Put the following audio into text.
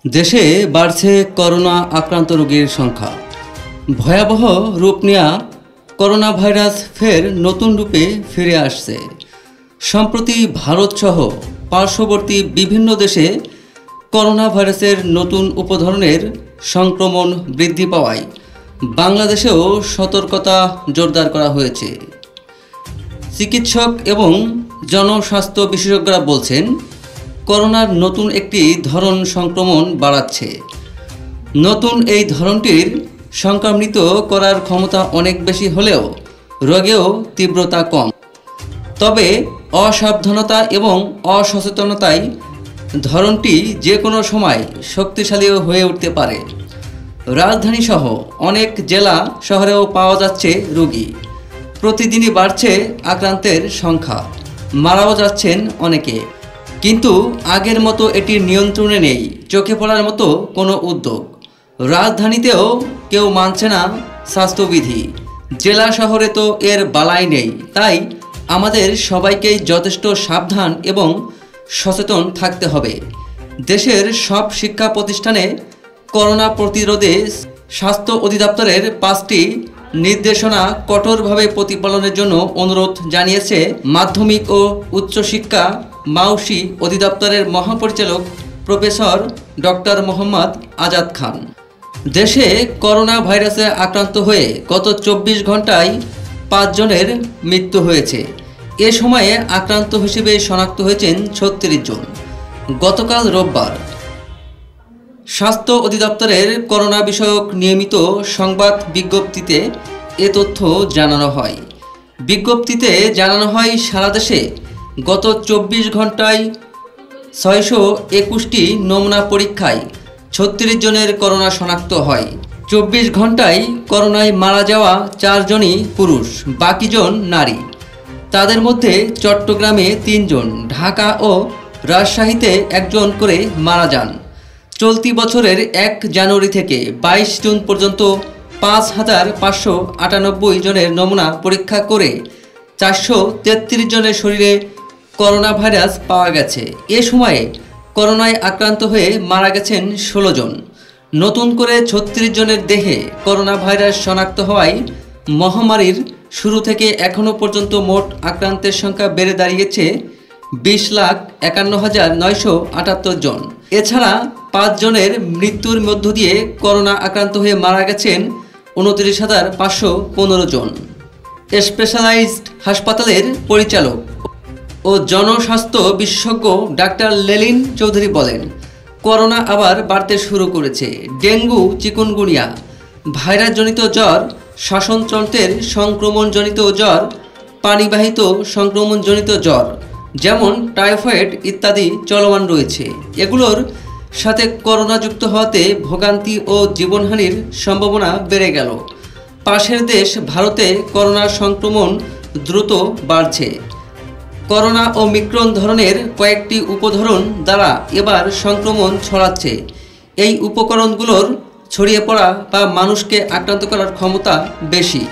দেশে বাড়ছে করোনা আক্রান্ত রোগীর সংখ্যা। ভয়াবহ রূপ নেয়া করোনা ভাইরাস ফের নতুন রূপে ফিরে আসছে। সম্প্রতি ভারতসহ পার্শ্ববর্তী বিভিন্ন দেশে করোনা ভাইরাসের নতুন উপধরনের সংক্রমণ বৃদ্ধি পাওয়ায় বাংলাদেশেও সতর্কতা জোরদার করা হয়েছে। চিকিৎসক এবং জনস্বাস্থ্য বিশেষজ্ঞরা বলছেন, করোনার নতুন একটি ধরন সংক্রমণ বাড়াচ্ছে। নতুন এই ধরনটির সংক্রামিত করার ক্ষমতা অনেক বেশি হলেও রোগেও তীব্রতা কম। তবে অসাবধানতা এবং অসচেতনতায় ধরনটি যে কোনো সময় শক্তিশালীও হয়ে উঠতে পারে। রাজধানীসহ অনেক জেলা শহরেও পাওয়া যাচ্ছে রোগী। প্রতিদিনই বাড়ছে আক্রান্তের সংখ্যা, মারাও যাচ্ছেন অনেকে। কিন্তু আগের মতো এটি নিয়ন্ত্রণে নেই চোখে পড়ার মতো কোনো উদ্যোগ। রাজধানীতেও কেউ মানছে না স্বাস্থ্যবিধি। জেলা শহরে তো এর বালাই নেই। তাই আমাদের সবাইকেই যথেষ্ট সাবধান এবং সচেতন থাকতে হবে। দেশের সব শিক্ষা প্রতিষ্ঠানে করোনা প্রতিরোধে স্বাস্থ্য অধিদপ্তরের 5টি নির্দেশনা কঠোরভাবে প্রতিপালনের জন্য অনুরোধ জানিয়েছে মাধ্যমিক ও উচ্চশিক্ষা মাউসি অধিদপ্তরের মহাপরিচালক প্রফেসর ডক্টর মোহাম্মদ আজাদ খান। দেশে করোনা ভাইরাসে আক্রান্ত হয়ে গত 24 ঘন্টায় 5 জনের মৃত্যু হয়েছে। এ সময়ে আক্রান্ত হিসেবে শনাক্ত হয়েছেন 36 জন। গতকাল রোববার স্বাস্থ্য অধিদপ্তরের করোনা বিষয়ক নিয়মিত সংবাদ বিজ্ঞপ্তিতে এ তথ্য জানানো হয়। বিজ্ঞপ্তিতে জানানো হয়, সারা দেশে গত 24 ঘন্টায় 621টি নমুনা পরীক্ষায় 36 জনের করোনা শনাক্ত হয়। 24 ঘন্টায় করোনায় মারা যাওয়া 4 জনই পুরুষ, বাকি জন নারী। তাদের মধ্যে চট্টগ্রামে 3 জন, ঢাকা ও রাজশাহীতে 1 জন করে মারা যান। চলতি বছরের 1 জানুয়ারি থেকে 22 জুন পর্যন্ত 5598 জনের নমুনা পরীক্ষা করে 433 জনের শরীরে করোনা ভাইরাস পাওয়া গেছে। এ সময়ে করোনায় আক্রান্ত হয়ে মারা গেছেন 16 জন। নতুন করে 36 জনের দেহে করোনা ভাইরাস শনাক্ত হওয়ায় মহামারীর শুরু থেকে এখনও পর্যন্ত মোট আক্রান্তের সংখ্যা বেড়ে দাঁড়িয়েছে 20,51,978 জন। এছাড়া 5 জনের মৃত্যুর মধ্য দিয়ে করোনা আক্রান্ত হয়ে মারা গেছেন 29,515 জন। স্পেশালাইজড হাসপাতালের পরিচালক ও জনস্বাস্থ্য বিশেষজ্ঞ ডাক্তার লেলিন চৌধুরী বলেন, করোনা আবার বাড়তে শুরু করেছে। ডেঙ্গু, চিকুনগুনিয়া, ভাইরাসজনিত জ্বর, শ্বাসতন্ত্রের সংক্রমণজনিত জ্বর, পানিবাহিত সংক্রমণজনিত জ্বর যেমন টাইফয়েড ইত্যাদি চলমান রয়েছে। এগুলোর সাথে করোনা যুক্ত হওয়াতে ভোগান্তি ও জীবনহানির সম্ভাবনা বেড়ে গেল। পাশের দেশ ভারতে করোনার সংক্রমণ দ্রুত বাড়ছে। করোনা ও মিক্রন ধরনের কয়েকটি উপধরন দ্বারা এবার সংক্রমণ ছড়াচ্ছে। এই উপকরণগুলোর ছড়িয়ে পড়া বা মানুষকে আক্রান্ত করার ক্ষমতা বেশি।